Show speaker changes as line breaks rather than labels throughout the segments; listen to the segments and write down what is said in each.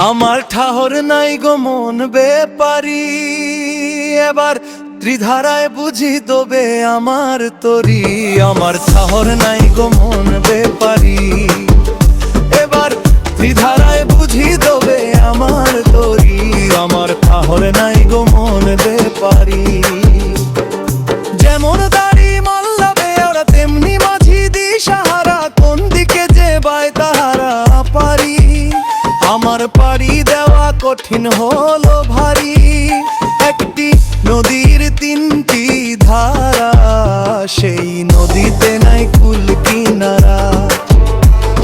আমার ঠাহর নাই গো মন বেপারি, এবার ত্রিধারায় বুঝি দবে আমার তরি। আমার ঠাহর নাই গো মন বেপারি, এবার ত্রিধারায় বুঝি দবে আমার তরি। আমার ঠাহর নাই গো মন বেপারি। যেমন দাড়ি মাল্লাবে ওরা তেমনি মাঝি দিশাহারা, কোন দিকে যে বাই তাহারা পারি। আমার পাড়ি দেওয়া কঠিন হলো ভারী, একটি নদীর তিনটি ধারা, সেই নদীতে নাই কুল কিনারা।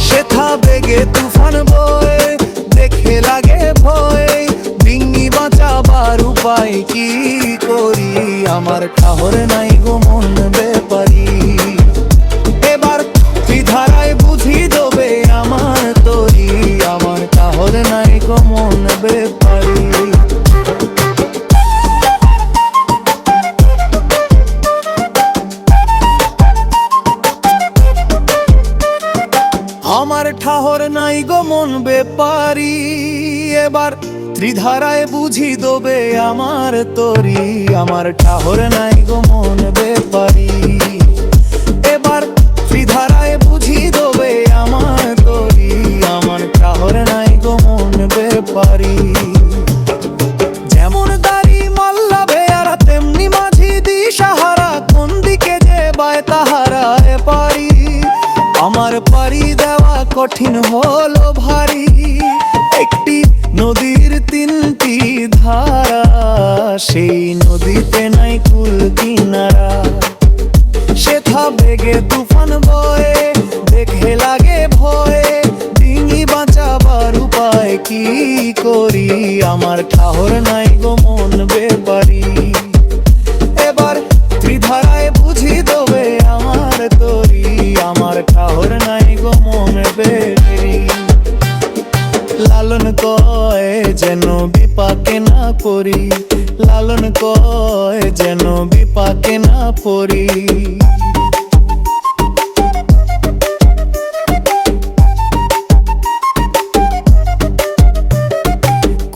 সেথা বেগে তুফান বয়ে দেখে লাগে ভয়, ডিঙি বাঁচাবার উপায় কি করি। আমার ঠাহর নাই গো মন বেপারি, এবার ত্রিধারায় বুঝি দেবে আমার তরি। আমার ঠাহর নাই গো মন বেপারি। আমার ঠাহর নাই গো মন বেপারি, এবার ত্রিধারায় বুঝি দেবে আমার তরি। আমার ঠাহর নাই গো মন বেপারি, এবার ত্রিধারায় বুঝি দেবে আমার তরি। আমার ঠাহর নাই গো মন বেপারি। যেমন দাড়ি মাল্লা বেয়ারা তেমনি মাঝি দিশাহারা, কোন দিকে যে বায় তাহারা পারি। আমার পাড়ি দেওয়া কঠিন হলো ভারী, একটি নদীর তিনটি ধারা, সেই নদীতে নাই কুল কিনারা। সেথা বেগে তুফান বয়ে দেখে লাগে ভয়ে, ডিঙি বাঁচাবার উপায় কি করি। আমার ঠাহর নাই গো মন বেপারি, এবার ত্রিধারায় বুঝি দেবে আমার তরি। আমার ঠাহর নাই গো মন বেপারি। লালন কয় যেন বিপাকে না পড়ি, লালন কয় যেন বিপাকে না পড়ি।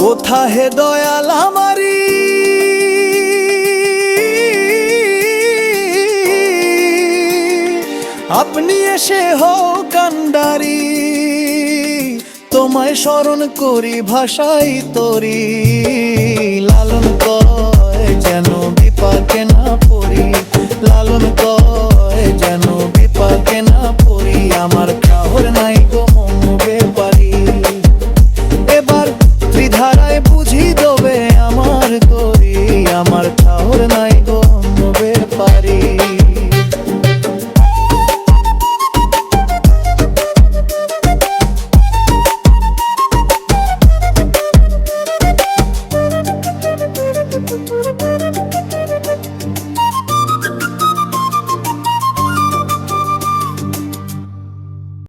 কোথা হে দয়াল আমারি, আপনি এসে হও কান্ডারি। তোমায় স্মরণ করি ভাষাই তরি, লালন